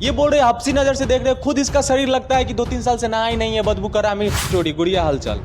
ये बोल रहे हफ्सी नजर से देख रहे हो, खुद इसका शरीर लगता है कि 2-3 साल से नहा ही नहीं है, बदबू कर रहा है। स्टोरी गुड़िया हलचल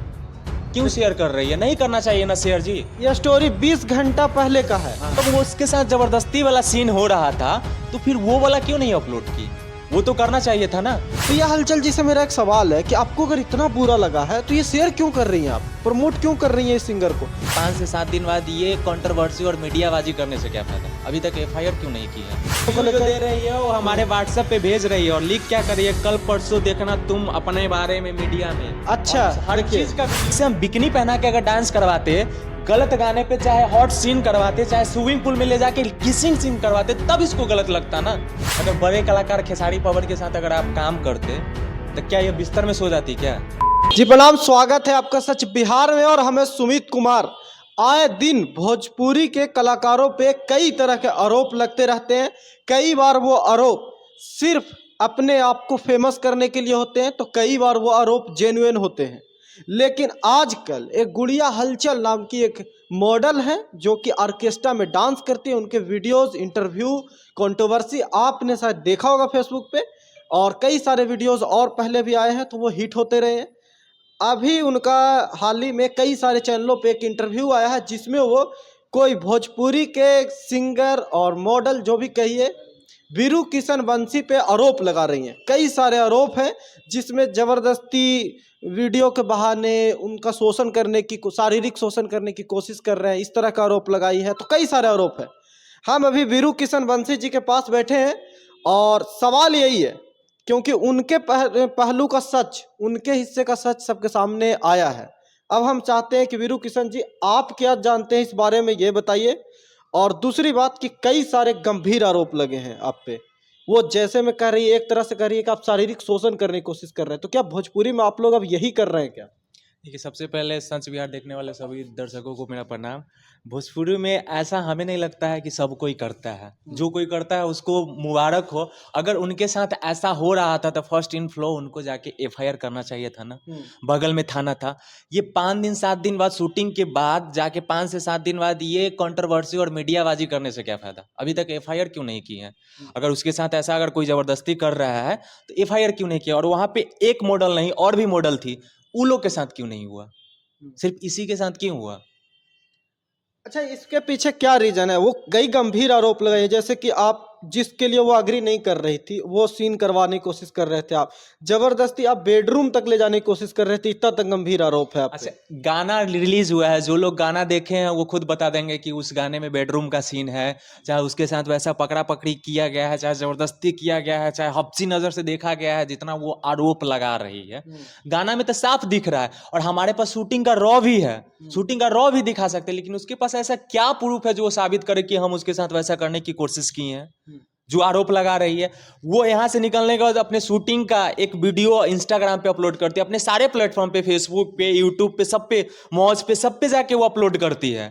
क्यों शेयर कर रही है? नहीं करना चाहिए ना शेयर जी। यह स्टोरी 20 घंटा पहले का है। तो वो उसके साथ जबरदस्ती वाला सीन हो रहा था, तो फिर वो वाला क्यों नहीं अपलोड की? वो तो करना चाहिए था ना। तो यह हलचल जी से मेरा एक सवाल है कि आपको अगर इतना बुरा लगा है तो ये शेयर क्यों कर रही हैं आप, प्रमोट क्यों कर रही हैं इस सिंगर को? 5 से 7 दिन बाद ये कंट्रोवर्सी और मीडियाबाजी करने से क्या फायदा? अभी तक एफआईआर क्यों नहीं की है? तो दे रही है वो हमारे व्हाट्सएप पे भेज रही है और लीक क्या करी है, कल परसों देखना तुम अपने बारे में मीडिया में। अच्छा, हर चीज का से हम बिकनी पहना के अगर डांस करवाते, गलत गाने पे चाहे हॉट सीन करवाते, चाहे स्विमिंग पूल में ले जाके किसिंग सीन करवाते, तब इसको गलत लगता ना। अगर बड़े कलाकार खेसारी पवन के साथ अगर आप काम करते तो क्या ये बिस्तर में सो जाती क्या? जी प्रणाम, स्वागत है आपका सच बिहार में। और हमें सुमित कुमार आए दिन भोजपुरी के कलाकारों पे कई तरह के आरोप लगते रहते हैं। कई बार वो आरोप सिर्फ अपने आप को फेमस करने के लिए होते हैं, तो कई बार वो आरोप जेन्युइन होते हैं। लेकिन आजकल एक गुड़िया हलचल नाम की एक मॉडल है जो कि ऑर्केस्ट्रा में डांस करती है। उनके वीडियोस, इंटरव्यू, कंट्रोवर्सी आपने शायद देखा होगा फेसबुक पे, और कई सारे वीडियोस और पहले भी आए हैं, तो वो हिट होते रहे हैं। अभी उनका हाल ही में कई सारे चैनलों पे एक इंटरव्यू आया है जिसमें वो कोई भोजपुरी के सिंगर और मॉडल जो भी कहिए वीरू किशन बंसी पे आरोप लगा रही हैं। कई सारे आरोप हैं जिसमें ज़बरदस्ती वीडियो के बहाने उनका शोषण करने की, शारीरिक शोषण करने की कोशिश कर रहे हैं, इस तरह का आरोप लगाई है। तो कई सारे आरोप हैं। हम अभी वीरू किशन बंसी जी के पास बैठे हैं और सवाल यही है, क्योंकि उनके पहलू का सच, उनके हिस्से का सच सबके सामने आया है। अब हम चाहते हैं कि वीरू किशन जी आप क्या जानते हैं इस बारे में, ये बताइए। और दूसरी बात कि कई सारे गंभीर आरोप लगे हैं आप पे। वो जैसे मैं कह रही है, एक तरह से कह रही है कि आप शारीरिक शोषण करने की कोशिश कर रहे हैं, तो क्या भोजपुरी में आप लोग अब यही कर रहे हैं क्या? देखिए, सबसे पहले सच बिहार देखने वाले सभी दर्शकों को मेरा प्रणाम। भोजपुरी में ऐसा हमें नहीं लगता है कि सब कोई करता है। जो कोई करता है उसको मुबारक हो। अगर उनके साथ ऐसा हो रहा था तो फर्स्ट इन फ्लो उनको जाके एफआईआर करना चाहिए था ना। बगल में थाना था। ये 5 दिन 7 दिन बाद शूटिंग के बाद जाके 5 से 7 दिन बाद ये कंट्रोवर्सी और मीडियाबाजी करने से क्या फायदा? अभी तक एफआईआर क्यों नहीं की है? अगर उसके साथ ऐसा अगर कोई जबरदस्ती कर रहा है तो एफआईआर क्यों नहीं किया? और वहाँ पे एक मॉडल नहीं और भी मॉडल थी, उन लोग के साथ क्यों नहीं हुआ? सिर्फ इसी के साथ क्यों हुआ? अच्छा, इसके पीछे क्या रीजन है? वो कई गंभीर आरोप लगाए, जैसे कि आप जिसके लिए वो एग्री नहीं कर रही थी वो सीन करवाने की कोशिश कर रहे थे, आप जबरदस्ती आप बेडरूम तक ले जाने की कोशिश कर रहे थे, इतना तक गंभीर आरोप है आप पे। अच्छा, गाना रिलीज हुआ है, जो लोग गाना देखे हैं वो खुद बता देंगे कि उस गाने में बेडरूम का सीन है, चाहे उसके साथ वैसा पकड़ा पकड़ी किया गया है, चाहे जबरदस्ती किया गया है, चाहे हफ्सी नजर से देखा गया है, जितना वो आरोप लगा रही है। गाना में तो साफ दिख रहा है। और हमारे पास शूटिंग का रॉ भी है, शूटिंग का रॉ भी दिखा सकते हैं, लेकिन उसके पास ऐसा क्या प्रूफ है जो वो साबित करे कि हम उसके साथ वैसा करने की कोशिश की है? जो आरोप लगा रही है, वो यहाँ से निकलने के बाद अपने शूटिंग का एक वीडियो इंस्टाग्राम पे अपलोड करती है, अपने सारे प्लेटफॉर्म पे, फेसबुक पे, यूट्यूब पे, सब पे, मौज पे, सब पे जाके वो अपलोड करती है।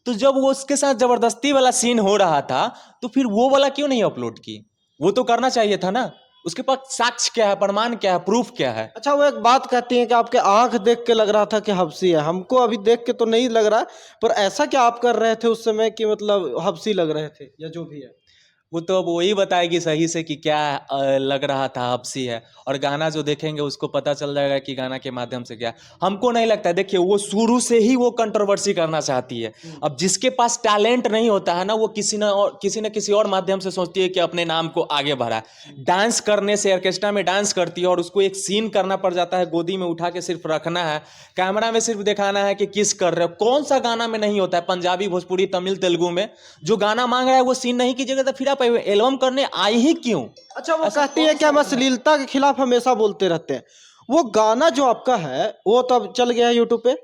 तो जब वो उसके साथ जबरदस्ती वाला सीन हो रहा था तो फिर वो वाला क्यों नहीं अपलोड की? वो तो करना चाहिए था ना। उसके पास साक्ष्य क्या है, प्रमाण क्या है, प्रूफ क्या है? अच्छा, वो एक बात कहती हैं कि आपके आंख देख के लग रहा था कि हफ्सी है। हमको अभी देख के तो नहीं लग रहा, पर ऐसा क्या आप कर रहे थे उस समय कि मतलब हफ्सी लग रहे थे या जो भी है? वो तो अब वही बताएगी सही से कि क्या लग रहा था हफ्सी है। और गाना जो देखेंगे उसको पता चल जाएगा कि गाना के माध्यम से क्या। हमको नहीं लगता है, देखिए वो शुरू से ही वो कंट्रोवर्सी करना चाहती है। अब जिसके पास टैलेंट नहीं होता है ना, वो किसी न किसी और माध्यम से सोचती है कि अपने नाम को आगे बढ़ाए। डांस करने से, ऑर्केस्ट्रा में डांस करती है और उसको एक सीन करना पड़ जाता है, गोदी में उठा के सिर्फ रखना है, कैमरा में सिर्फ दिखाना है कि किस कर रहे हो। कौन सा गाना में नहीं होता है? पंजाबी, भोजपुरी, तमिल, तेलुगु में जो गाना मांग रहा है वो सीन नहीं कीजिएगा तो फिर आप एल्बम करने आई ही क्यों? अच्छा, वो कहती है कि हम अश्लीलता के खिलाफ हमेशा बोलते रहते हैं। वो गाना जो आपका है वो तब चल गया है यूट्यूब पे,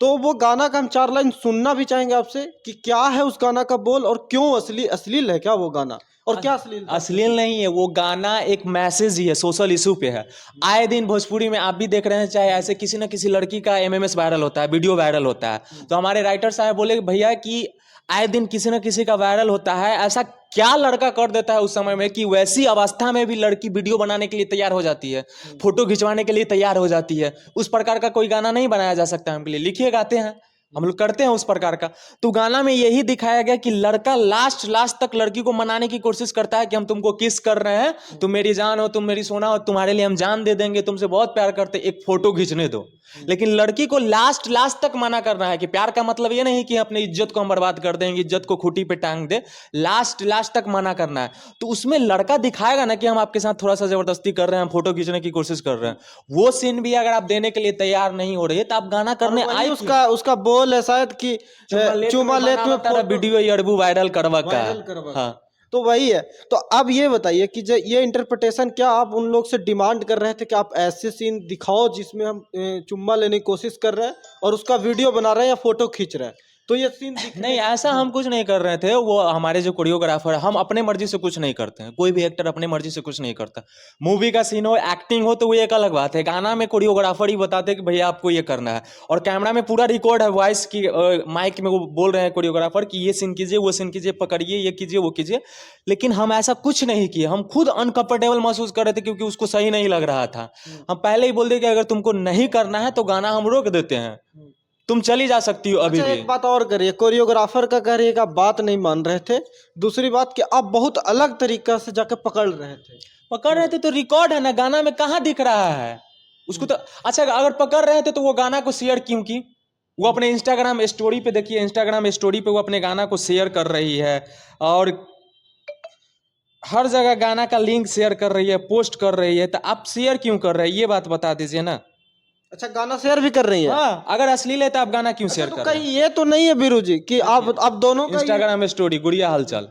तो वो गाना का हम 4 लाइन सुनना भी चाहेंगे आपसे कि क्या है उस गाना का बोल और क्यों अश्लील है क्या वो गाना, और क्या अश्लील? अश्लील नहीं है वो गाना, एक मैसेज ही है, सोशल इशू पे है। आए दिन भोजपुरी में आप भी देख रहे हैं, चाहे ऐसे किसी न किसी लड़की का एमएमएस वायरल होता है, वीडियो वायरल होता है, तो हमारे राइटर साहब बोले भैया कि आए दिन किसी न किसी का वायरल होता है, ऐसा क्या लड़का कर देता है उस समय में कि वैसी अवस्था में भी लड़की वीडियो बनाने के लिए तैयार हो जाती है, फोटो खिंचवाने के लिए तैयार हो जाती है। उस प्रकार का कोई गाना नहीं बनाया जा सकता हमके लिए। लिखिए, गाते हैं, हम लोग करते हैं उस प्रकार का। तो गाना में यही दिखाया गया कि लड़का लास्ट लास्ट तक लड़की को मनाने की कोशिश करता है कि हम तुमको किस कर रहे हैं, तुम मेरी जान हो, तुम मेरी सोना हो, तुम्हारे लिए हम जान दे देंगे, तुमसे बहुत प्यार करते, एक फोटो खींचने दो। लेकिन लड़की को लास्ट लास्ट तक मना करना है कि प्यार का मतलब ये नहीं कि अपनी इज्जत को हम बर्बाद कर देंगे, इज्जत को खूंटी पे टांग दे, लास्ट लास्ट तक मना करना है। तो उसमें लड़का दिखाएगा ना कि हम आपके साथ थोड़ा सा जबरदस्ती कर रहे हैं, हम फोटो खींचने की कोशिश कर रहे हैं। वो सीन भी अगर आप देने के लिए तैयार नहीं हो रहे तो आप गाना करने और वही आए उसका उसका बोल है शायद कि चुमा लेत में तारा वीडियो ये अरबू वायरल करवा का। वायरल करवा का। हाँ, तो वही है। तो अब ये बताइए कि ये इंटरप्रिटेशन क्या आप उन लोग से डिमांड कर रहे थे कि आप ऐसे सीन दिखाओ जिसमें हम चुम्मा लेने की कोशिश कर रहे हैं और उसका वीडियो बना रहे हैं या फोटो खींच रहे हैं, तो ये सीन नहीं ऐसा हम कुछ नहीं कर रहे थे। वो हमारे जो कोरियोग्राफर है, हम अपने मर्जी से कुछ नहीं करते हैं। कोई भी एक्टर अपने मर्जी से कुछ नहीं करता। मूवी का सीन हो, एक्टिंग हो, तो वो एक अलग बात है। गाना में कोरियोग्राफर ही बताते हैं कि भैया आपको ये करना है, और कैमरा में पूरा रिकॉर्ड है, वॉइस की माइक में वो बोल रहे हैं कोरियोग्राफर कि ये सीन कीजिए, वो सीन कीजिए, पकड़िए, ये कीजिए, वो कीजिए। लेकिन हम ऐसा कुछ नहीं किए। हम खुद अनकंफर्टेबल महसूस कर रहे थे क्योंकि उसको सही नहीं लग रहा था। हम पहले ही बोल दिए कि अगर तुमको नहीं करना है तो गाना हम रोक देते हैं, तुम चली जा सकती हो अभी अच्छा, भी। एक बात और करिए, कोरियोग्राफर का कह रही है कि आप बात नहीं मान रहे थे, दूसरी बात कि आप बहुत अलग तरीका से जाकर पकड़ रहे थे। पकड़ रहे थे तो रिकॉर्ड है ना, गाना में कहाँ दिख रहा है उसको? तो अच्छा, अगर पकड़ रहे थे तो वो गाना को शेयर क्यों की? वो अपने इंस्टाग्राम स्टोरी पे देखिए, इंस्टाग्राम स्टोरी पे वो अपने गाना को शेयर कर रही है, और हर जगह गाना का लिंक शेयर कर रही है, पोस्ट कर रही है। तो आप शेयर क्यों कर रहे हैं, ये बात बता दीजिए ना। अच्छा, गाना शेयर भी कर रही है? हाँ, अगर अश्लील है तो आप गाना क्यों अच्छा, शेयर तो कर रहे कहीं ये तो नहीं है बीरू जी कि आप दोनों का इंस्टाग्राम स्टोरी गुड़िया हालचाल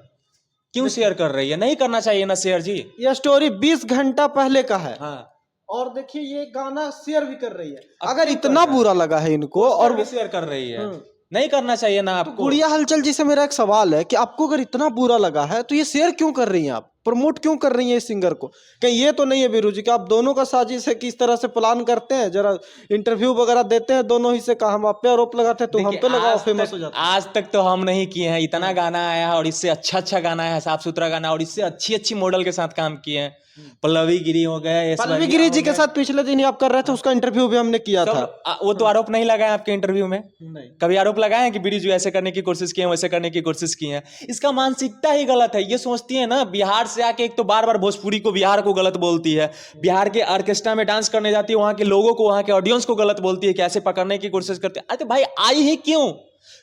क्यों शेयर कर रही है? नहीं करना चाहिए ना शेयर जी। ये स्टोरी 20 घंटा पहले का है, हाँ, और देखिए ये गाना शेयर भी कर रही है। अब अगर क्यों इतना कर रहा बुरा लगा है इनको और और भी शेयर कर रही है, नहीं करना चाहिए ना तो आपको? गुड़िया हलचल जी से मेरा एक सवाल है कि आपको अगर इतना बुरा लगा है तो ये शेयर क्यों कर रही हैं, आप प्रमोट क्यों कर रही हैं इस सिंगर को? कहीं ये तो नहीं है बीरू जी कि आप दोनों का साजिश है कि इस तरह से प्लान करते हैं, जरा इंटरव्यू वगैरह देते हैं दोनों ही से, कहा हम आप पे आरोप लगाते हैं तो हम देखिए, पे लगाओ, फेमस हो जाता है। आज तक तो हम नहीं किए हैं। इतना गाना आया है और इससे अच्छा अच्छा गाना है, साफ सुथरा गाना, और इससे अच्छी अच्छी मॉडल के साथ काम किए हैं। पल्लवी गिरी हो गए, पल्लवी ऐश्वर्या गिरी हो जी के गए। साथ पिछले दिन ही आप कर रहे थे, उसका इंटरव्यू भी हमने किया था। वो तो आरोप नहीं लगाए आपके इंटरव्यू में? नहीं। कभी आरोप लगाए हैं कि बीडी जी ऐसे करने की कोशिश की है, वैसे करने की कोशिश की है? इसका मानसिकता ही गलत है। ये सोचती है ना, बिहार से आके एक तो बार बार भोजपुरी को, बिहार को गलत बोलती है, बिहार के ऑर्केस्ट्रा में डांस करने जाती है, वहां के लोगों को, वहां के ऑडियंस को गलत बोलती है कि ऐसे पकड़ने की कोशिश करती है। अरे भाई, आई ही क्यों?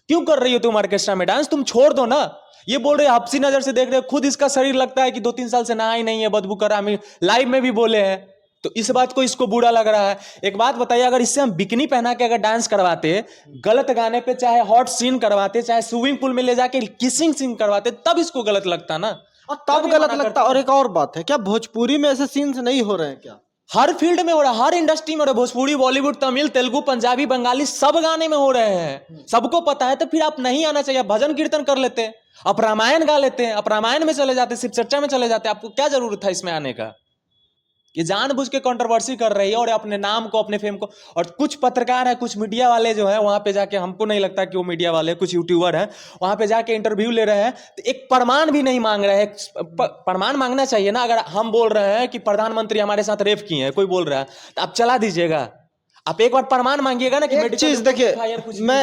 क्यों कर रही हो तुम ऑर्केस्ट्रा में डांस? तुम छोड़ दो ना। ये बोल रहे हफ्सी नजर से देख रहे हो, खुद इसका शरीर लगता है कि 2-3 साल से नहा ही नहीं है, बदबू कर रहा है, लाइव में भी बोले हैं। तो इस बात को इसको बुरा लग रहा है। एक बात बताइए, अगर इससे हम बिकनी पहना के अगर डांस करवाते, गलत गाने पे, चाहे हॉट सीन करवाते, चाहे स्विमिंग पूल में ले जाके किसिंग सीन करवाते, तब इसको गलत लगता ना, और तब गलत लगता। और एक और बात है, क्या भोजपुरी में ऐसे सीन्स नहीं हो रहे हैं क्या? हर फील्ड में हो रहा है, हर इंडस्ट्री में हो रहा है। भोजपुरी, बॉलीवुड, तमिल, तेलुगु, पंजाबी, बंगाली, सब गाने में हो रहे हैं, सबको पता है। तो फिर आप नहीं आना चाहिए, भजन कीर्तन कर लेते, आप रामायण गा लेते हैं, आप रामायण में चले जाते, शिव चर्चा में चले जाते। आपको क्या जरूरत था इसमें आने का? ये जानबूझ के कंट्रोवर्सी कर रही है, और अपने नाम को, अपने फेम को। और कुछ पत्रकार है, कुछ मीडिया वाले जो है वहां पे जाके, हमको नहीं लगता कि वो मीडिया वाले, कुछ यूट्यूबर हैं वहां पे जाके इंटरव्यू ले रहे हैं, तो एक प्रमाण भी नहीं मांग रहे हैं। प्रमाण मांगना चाहिए ना। अगर हम बोल रहे हैं कि प्रधानमंत्री हमारे साथ रेप किए हैं, कोई बोल रहा है, तो आप चला दीजिएगा। आप एक बार प्रमाण मांगिएगा ना कि एक चीज देखिए,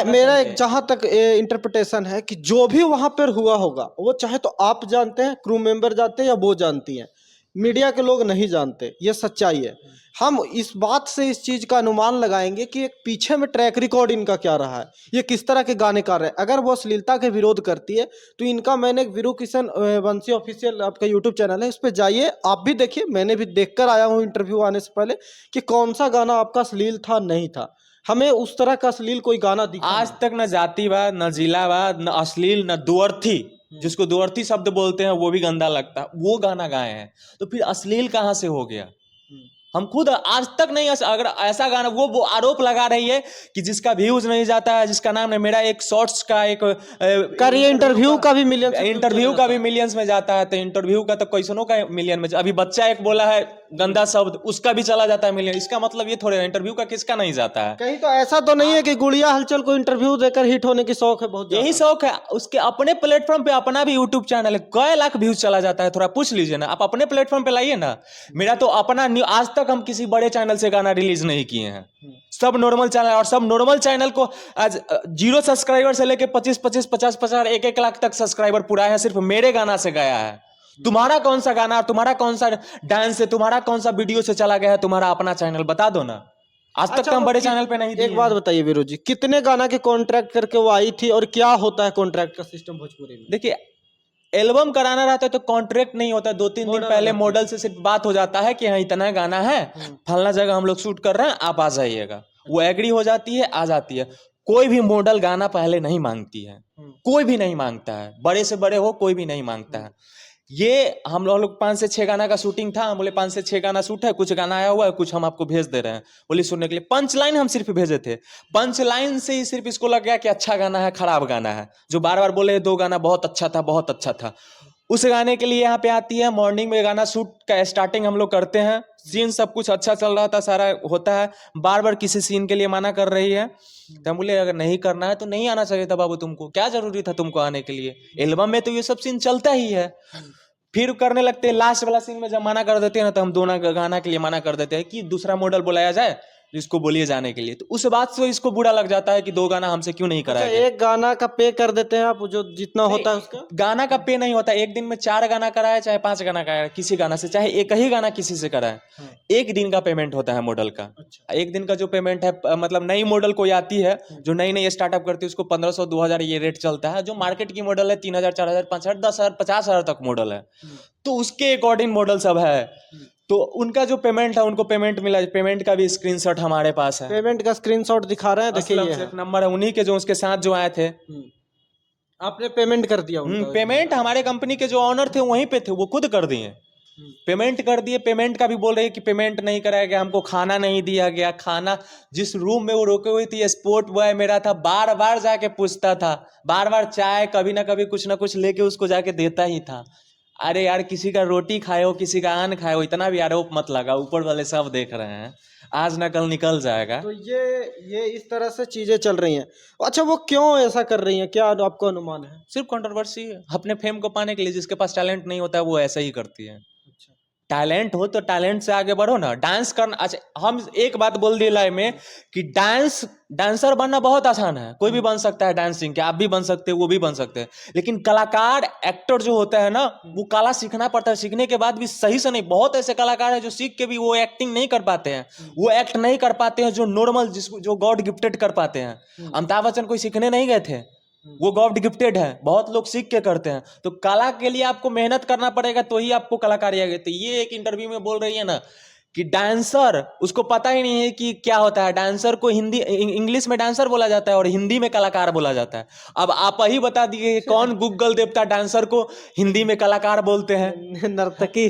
मेरा एक जहां तक इंटरप्रिटेशन है कि जो भी वहां पर हुआ होगा, वो चाहे तो आप जानते हैं, क्रू मेंबर जानते हैं, या वो जानती हैं, मीडिया के लोग नहीं जानते, ये सच्चाई है। हम इस बात से इस चीज का अनुमान लगाएंगे कि एक पीछे में ट्रैक रिकॉर्ड इनका क्या रहा है, ये किस तरह के गाने गा रहे हैं। अगर वो अश्लीलता के विरोध करती है तो इनका, मैंने वीरू किशन वंशी ऑफिशियल आपका यूट्यूब चैनल है, उस पर जाइए, आप भी देखिए, मैंने भी देखकर आया हूँ इंटरव्यू आने से पहले कि कौन सा गाना आपका अश्लील था, नहीं था। हमें उस तरह का अश्लील कोई गाना दिखा आज तक न जातिवाद, न जिलावाद, न अश्लील, न दुअर्थी, जिसको दुअर्थी शब्द बोलते हैं वो भी गंदा लगता है, वो गाना गाए हैं। तो फिर अश्लील कहाँ से हो गया? हम खुद आज तक नहीं, अगर ऐसा गाना, वो आरोप लगा रही है कि जिसका व्यूज नहीं जाता है, जिसका नाम है, मेरा एक शॉर्ट्स का एक करिए, इंटरव्यू का भी मिलियंस में जाता है, तो इंटरव्यू का तो कैसनों का मिलियन में। अभी बच्चा एक बोला है गंदा शब्द उसका भी चला जाता है मिलियन। इसका मतलब ये थोड़े इंटरव्यू का किसका नहीं जाता है। कहीं तो ऐसा तो नहीं है कि गुड़िया हलचल को इंटरव्यू देकर हिट होने की शौक है बहुत यही ज्यादा? शौक है उसके। अपने प्लेटफॉर्म पे अपना भी यूट्यूब चैनल है, कई लाख व्यूज चला जाता है, थोड़ा पूछ लीजिए ना। आप अपने प्लेटफॉर्म पे लाइए ना। मेरा तो अपना आज तक हम किसी बड़े चैनल से गाना रिलीज नहीं किए हैं, सब नॉर्मल चैनल। और सब नॉर्मल चैनल को आज 0 सब्सक्राइबर से लेके 25-25, 50-50, 1-1 लाख तक सब्सक्राइबर पूरा है, सिर्फ मेरे गाना से गया है। तुम्हारा कौन सा गाना, तुम्हारा कौन सा डांस है, तुम्हारा कौन सा वीडियो से चला गया है तुम्हारा अपना चैनल, बता दो ना। आज तक अच्छा, तो हम वो बड़े चैनल पे नहीं दिए एक बात हैं। बताइए वीरू जी, कितने गाना के कॉन्ट्रैक्ट करके वो आई थी और क्या होता है कॉन्ट्रैक्ट का सिस्टम भोजपुरी में? देखिए, एल्बम कराना रहता है तो कॉन्ट्रैक्ट नहीं होता। 2-3 दिन मॉडल पहले रहती मॉडल से सिर्फ बात हो जाता है कि हाँ इतना गाना है, फलना जगह हम लोग शूट कर रहे हैं, आप आ जाइएगा। वो एग्री हो जाती है, आ जाती है। कोई भी मॉडल गाना पहले नहीं मांगती है, कोई भी नहीं मांगता है, बड़े से बड़े हो कोई भी नहीं मांगता है। ये हम लोग 5 से 6 गाना का शूटिंग था, हम बोले 5 से 6 गाना शूट है, कुछ गाना आया हुआ है, कुछ हम आपको भेज दे रहे हैं, बोली सुनने के लिए। पंच लाइन हम सिर्फ भेजे थे, पंच लाइन से ही सिर्फ इसको लग गया कि अच्छा गाना है, खराब गाना है। जो बार बार बोले 2 गाना बहुत अच्छा था, बहुत अच्छा था, उस गाने के लिए यहाँ पे आती है। मॉर्निंग में गाना शूट का स्टार्टिंग हम लोग करते हैं, सीन सब कुछ अच्छा चल रहा था, सारा होता है, बार बार किसी सीन के लिए मना कर रही है। तो हम बोले अगर नहीं करना है तो नहीं आना चाहिए था बाबू, तुमको क्या जरूरी था तुमको आने के लिए, एल्बम में तो ये सब सीन चलता ही है। फिर करने लगते हैं लास्ट वाला सीन में, जब मना कर देते हैं ना, तो हम दोनों गाना के लिए मना कर देते हैं कि दूसरा मॉडल बुलाया जाए जिसको बोलिए जाने के लिए। तो उस बात से इसको बुरा लग जाता है कि 2 गाना हमसे क्यों नहीं अच्छा, कराया गया। एक गाना का पे कर देते हैं आप, जो जितना होता है उसका? गाना का पे नहीं होता। एक दिन में 4 गाना कराया चाहे 5 गाना कराया किसी गाना से, चाहे एक ही गाना किसी से कराए, एक दिन का पेमेंट होता है मॉडल का। एक दिन का जो पेमेंट है, मतलब नई मॉडल कोई आती है जो नई नई स्टार्टअप करती है, उसको 1500 2000 ये रेट चलता है। जो मार्केट की मॉडल है 3000 4000 5000 10000 50000 तक मॉडल है, तो उसके अकॉर्डिंग मॉडल सब है। तो उनका जो पेमेंट है, उनको पेमेंट मिला, पेमेंट का भी स्क्रीनशॉट हमारे पास है। पेमेंट का स्क्रीनशॉट दिखा रहे हैं, देखिए असलम ये से है। एक नंबर है, उन्हीं के जो उसके साथ जो आए थे। आपने पेमेंट कर दिया उनका? पेमेंट हमारे कंपनी के जो ऑनर थे वहीं पे थे, वो खुद कर दिए, पेमेंट कर दिए। पेमेंट का भी बोल रहे हैं कि पेमेंट नहीं कराया गया, हमको खाना नहीं दिया गया। खाना जिस रूम में वो रोके हुई थी, स्पोर्ट बॉय मेरा था, बार बार जाके पूछता था, बार बार चाय कभी ना कभी कुछ ना कुछ लेके उसको जाके देता ही था। अरे यार, किसी का रोटी खाए हो, किसी का अन्न खाए हो, इतना भी आरोप मत लगा, ऊपर वाले सब देख रहे हैं, आज ना कल निकल जाएगा। तो ये इस तरह से चीजें चल रही हैं। अच्छा, वो क्यों ऐसा कर रही हैं, क्या आपको अनुमान है? सिर्फ कंट्रोवर्सी है, अपने फेम को पाने के लिए। जिसके पास टैलेंट नहीं होता है वो ऐसा ही करती है। अच्छा, टैलेंट हो तो टैलेंट से आगे बढ़ो ना। डांस करना, अच्छा हम एक बात बोल दिए लाइव में कि डांसर बनना बहुत आसान है, कोई भी बन सकता है डांसिंग के, आप भी बन सकते हैं, वो भी बन सकते हैं। लेकिन कलाकार, एक्टर जो होता है ना, वो कला सीखना पड़ता है। सीखने के बाद भी सही से नहीं, बहुत ऐसे कलाकार हैं जो सीख के भी वो एक्टिंग नहीं कर पाते हैं, वो एक्ट नहीं कर पाते हैं जो नॉर्मल, जिसको जो गॉड गिफ्टेड कर पाते हैं। अमिताभ बच्चन कोई सीखने नहीं गए थे, वो गॉड गिफ्टेड है, बहुत लोग सीख के करते हैं। तो कला के लिए आपको मेहनत करना पड़ेगा, तो ही आपको कलाकारी आएगी। तो ये एक इंटरव्यू में बोल रही है ना कि डांसर, उसको पता ही नहीं है कि क्या होता है। डांसर को हिंदी इंग्लिश में डांसर बोला जाता है और हिंदी में कलाकार बोला जाता है। अब आप ही बता दिए कौन गूगल देवता डांसर को हिंदी में कलाकार बोलते हैं। नर्तकी।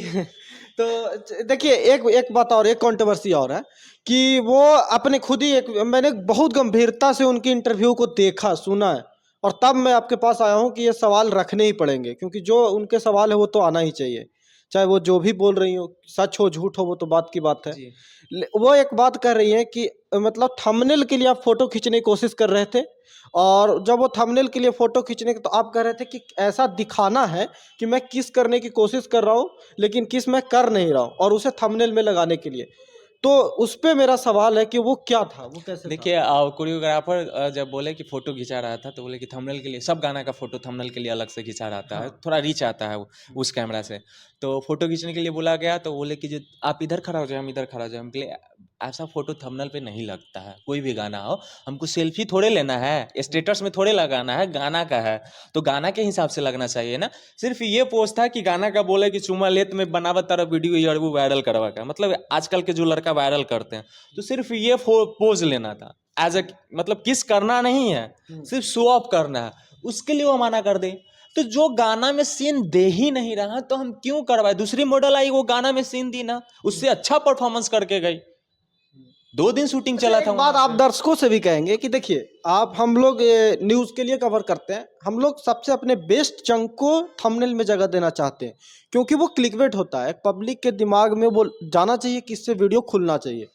तो देखिए, एक एक बात और, एक कंट्रोवर्सी और है कि वो अपने खुद ही मैंने बहुत गंभीरता से उनकी इंटरव्यू को देखा, सुना है, और तब मैं आपके पास आया हूँ कि ये सवाल रखने ही पड़ेंगे, क्योंकि जो उनके सवाल है वो तो आना ही चाहिए, चाहे वो जो भी बोल रही हो, सच हो झूठ हो, वो तो बात की बात है। वो एक बात कर रही है कि मतलब थंबनेल के लिए आप फोटो खींचने की कोशिश कर रहे थे, और जब वो थंबनेल के लिए फोटो खींचने के, तो आप कह रहे थे कि ऐसा दिखाना है कि मैं किस करने की कोशिश कर रहा हूँ, लेकिन किस मैं कर नहीं रहा हूँ, और उसे थंबनेल में लगाने के लिए। तो उस पे मेरा सवाल है कि वो क्या था, वो कैसे था? देखिए, कोरियोग्राफर जब बोले कि फोटो खिंचा रहा था, तो बोले कि थंबनेल के लिए, सब गाना का फोटो थंबनेल के लिए अलग से खिंचा रहता है, थोड़ा रीच आता है उस कैमरा से। तो फोटो खींचने के लिए बोला गया, तो बोले कि जो आप इधर खड़ा हो जाए, हम इधर खड़ा हो जाए। हम बोले ऐसा फोटो थंबनेल पे नहीं लगता है, कोई भी गाना हो, हमको सेल्फी थोड़े लेना है, स्टेटस में थोड़े लगाना है, गाना का है तो गाना के हिसाब से लगना चाहिए ना। सिर्फ ये पोस्ट था कि गाना का बोले कि चुमा लेत में बनावत तरह वीडियो ये वो वायरल करवा का, मतलब आजकल के जो लड़का वायरल करते हैं, तो सिर्फ ये पोज लेना था, एज ए मतलब किस करना नहीं है, सिर्फ शो ऑफ करना है, उसके लिए वो मना कर दे। तो जो गाना में सीन दे ही नहीं रहा, तो हम क्यों करवाए। दूसरी मॉडल आई, वो गाना में सीन दी ना, उससे अच्छा परफॉर्मेंस करके गई, 2 दिन शूटिंग चला था। एक बात वहाँ आप दर्शकों से भी कहेंगे कि देखिए, आप हम लोग न्यूज़ के लिए कवर करते हैं, हम लोग सबसे अपने बेस्ट चंक को थंबनेल में जगह देना चाहते हैं, क्योंकि वो क्लिकबेट होता है, पब्लिक के दिमाग में वो जाना चाहिए कि इससे वीडियो खुलना चाहिए।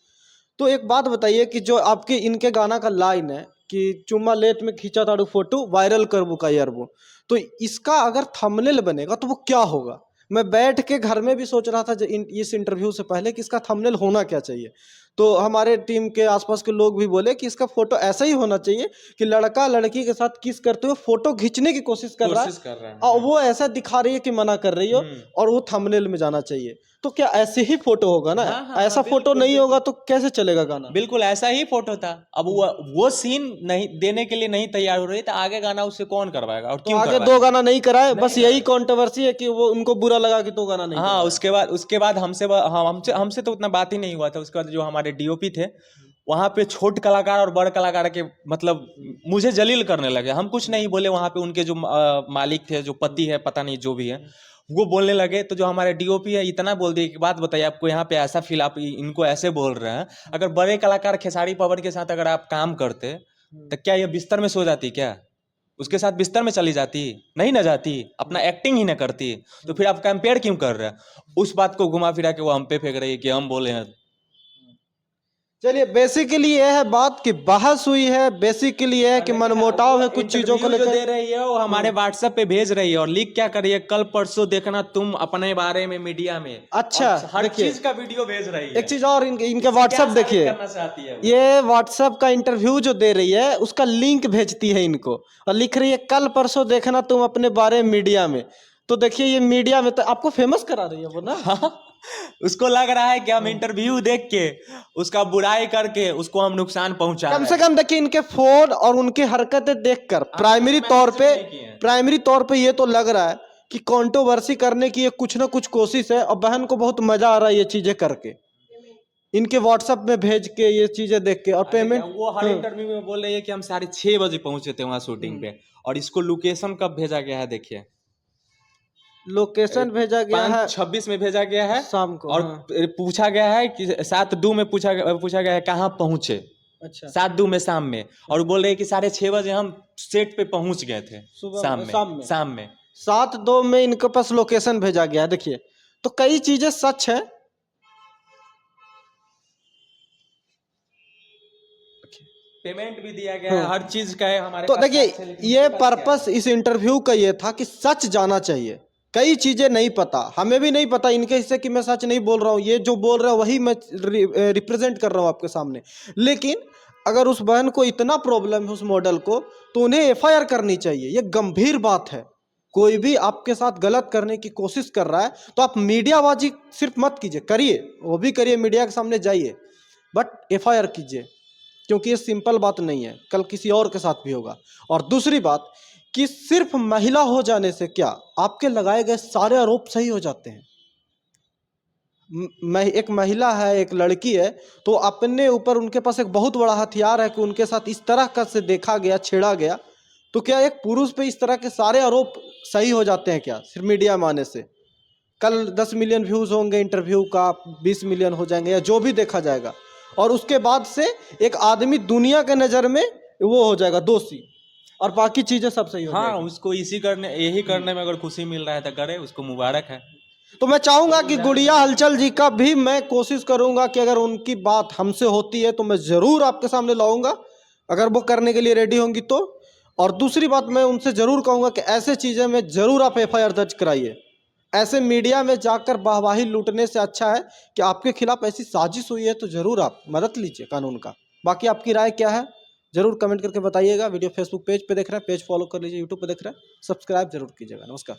तो एक बात बताइए कि जो आपके इनके गाना का लाइन है कि चुम्मा लेट में खींचा ताड़ू फोटो वायरल करबू का यारबू, तो इसका अगर थंबनेल बनेगा तो वो क्या होगा? मैं बैठ के घर में भी सोच रहा था इस इंटरव्यू से पहले कि इसका थंबनेल होना क्या चाहिए। तो हमारे टीम के आसपास के लोग भी बोले कि इसका फोटो ऐसा ही होना चाहिए कि लड़का लड़की के साथ किस करते हुए फोटो खींचने की कोशिश कर रहा है और वो ऐसा दिखा रही है कि मना कर रही हो, और वो थंबनेल में जाना चाहिए। तो क्या ऐसे ही फोटो होगा ना? ऐसा फोटो नहीं होगा तो कैसे चलेगा गाना? बिल्कुल ऐसा ही फोटो था। अब वो सीन नहीं देने के लिए नहीं तैयार हो रही, तो आगे गाना उससे कौन करवाएगा और तो क्यों आगे करवाएगा? 2 गाना नहीं कराए, बस यही कंट्रोवर्सी है कि वो उनको बुरा लगा कि 2 गाना नहीं हाँ, कराया। उसके बाद हमसे तो उतना बात ही नहीं हुआ था। उसके बाद जो हमारे डीओपी थे, वहाँ पे छोट कलाकार और बड़ कलाकार के मतलब मुझे जलील करने लगे। हम कुछ नहीं बोले, वहाँ पे उनके जो मालिक थे, जो पति है, पता नहीं जो भी है, वो बोलने लगे। तो जो हमारे डीओपी है इतना बोल दिए कि बात बताइए, आपको यहाँ पे ऐसा फील, आप इनको ऐसे बोल रहे हैं। अगर बड़े कलाकार खेसारी पवन के साथ अगर आप काम करते, तो क्या ये बिस्तर में सो जाती? क्या उसके साथ बिस्तर में चली जाती? नहीं ना जाती, अपना एक्टिंग ही ना करती। तो फिर आप कंपेयर क्यों कर रहे हैं? उस बात को घुमा फिरा के वो हम पे फेंक रही है कि हम बोले हैं। चलिए, बेसिकली ये है बात कि बहस हुई है, बेसिकली ये है कि मनमुटाव है कुछ चीजों को इंटरव्यू जो लेकर। दे रही है वो हमारे व्हाट्सएप पे भेज रही है और लिख क्या कर रही है, कल परसों देखना तुम अपने बारे में मीडिया में। अच्छा, और हर देखिए, चीज का वीडियो भेज रही है। एक चीज और, इनके क्या व्हाट्सएप साबित देखिए, करना चाहती है वो? ये व्हाट्सएप का इंटरव्यू जो दे रही है उसका लिंक भेजती है इनको और लिख रही है कल परसों देखना तुम अपने बारे में मीडिया में। तो देखिए, ये मीडिया में तो आपको फेमस करा रही है वो ना। हाँ, उसको लग रहा है कि हम इंटरव्यू देख के उसका बुराई करके उसको हम नुकसान पहुंचा कम रहे से हैं। कम देखिए, इनके फोन और उनकी हरकतें देखकर प्राइमरी तौर पे ये तो लग रहा है कि कंट्रोवर्सी करने की ये कुछ ना कुछ कोशिश है, और बहन को बहुत मजा आ रहा है ये चीजें करके, इनके व्हाट्सएप में भेज के ये चीजें देख के। और पेमेंट वो हर इंटरव्यू में बोल रही है कि हम 6:30 पहुंचे थे वहां शूटिंग पे, और इसको लोकेशन कब भेजा गया है देखिए, लोकेशन भेजा गया है 5:26 में भेजा गया है। शाम को। और हाँ। पूछा गया है कि 7:02 में पूछा गया है कहाँ पहुंचे, अच्छा, 7:02 में शाम में। और वो बोल रहे हैं कि 6:30 हम सेट पे पहुंच गए थे सुबह शाम में। 7-2 में इनके पास लोकेशन भेजा गया है। देखिए, तो कई चीजें सच है। पेमेंट भी दिया गया है, हर चीज का है हमारे तो पास देखिए, साक्ष्य, लेकिन ये उनके पास क्या पर्पस इस इंटरव्यू का ये था कि सच जाना चाहिए। कई चीजें नहीं पता, हमें भी नहीं पता इनके हिस्से की, मैं सच नहीं बोल रहा हूँ, ये जो बोल रहा है वही मैं रिप्रेजेंट कर रहा हूँ आपके सामने। लेकिन अगर उस बहन को इतना प्रॉब्लम है उस मॉडल को, तो उन्हें एफआईआर करनी चाहिए। ये गंभीर बात है। कोई भी आपके साथ गलत करने की कोशिश कर रहा है तो आप मीडियाबाजी सिर्फ मत कीजिए, करिए, वो भी करिए, मीडिया के सामने जाइए, बट एफआईआर कीजिए, क्योंकि ये सिंपल बात नहीं है, कल किसी और के साथ भी होगा। और दूसरी बात कि सिर्फ महिला हो जाने से क्या आपके लगाए गए सारे आरोप सही हो जाते हैं? एक महिला है, एक लड़की है, तो अपने ऊपर उनके पास एक बहुत बड़ा हथियार है कि उनके साथ इस तरह का से देखा गया, छेड़ा गया, तो क्या एक पुरुष पे इस तरह के सारे आरोप सही हो जाते हैं क्या सिर्फ मीडिया में आने से? कल 10 मिलियन व्यूज होंगे इंटरव्यू का, 20 मिलियन हो जाएंगे या जो भी देखा जाएगा, और उसके बाद से एक आदमी दुनिया के नज़र में वो हो जाएगा दोषी, और बाकी चीज़ें सब सही हो हाँ, जाएगी। उसको यही करने में अगर खुशी मिल रहा है तो करे, उसको मुबारक है। तो मैं चाहूंगा कि गुड़िया हलचल जी का भी मैं कोशिश करूंगा कि अगर उनकी बात हमसे होती है तो मैं ज़रूर आपके सामने लाऊंगा, अगर वो करने के लिए रेडी होंगी तो। और दूसरी बात, मैं उनसे ज़रूर कहूंगा कि ऐसे चीज़ें में ज़रूर आप एफआईआर दर्ज कराइए। ऐसे मीडिया में जाकर वाहवाही लूटने से अच्छा है कि आपके खिलाफ ऐसी साजिश हुई है तो ज़रूर आप मदद लीजिए कानून का। बाकी आपकी राय क्या है ज़रूर कमेंट करके बताइएगा। वीडियो फेसबुक पेज पे देख रहे हैं, पेज फॉलो कर लीजिए, यूट्यूब पे देख रहे हैं, सब्सक्राइब जरूर कीजिएगा। नमस्कार।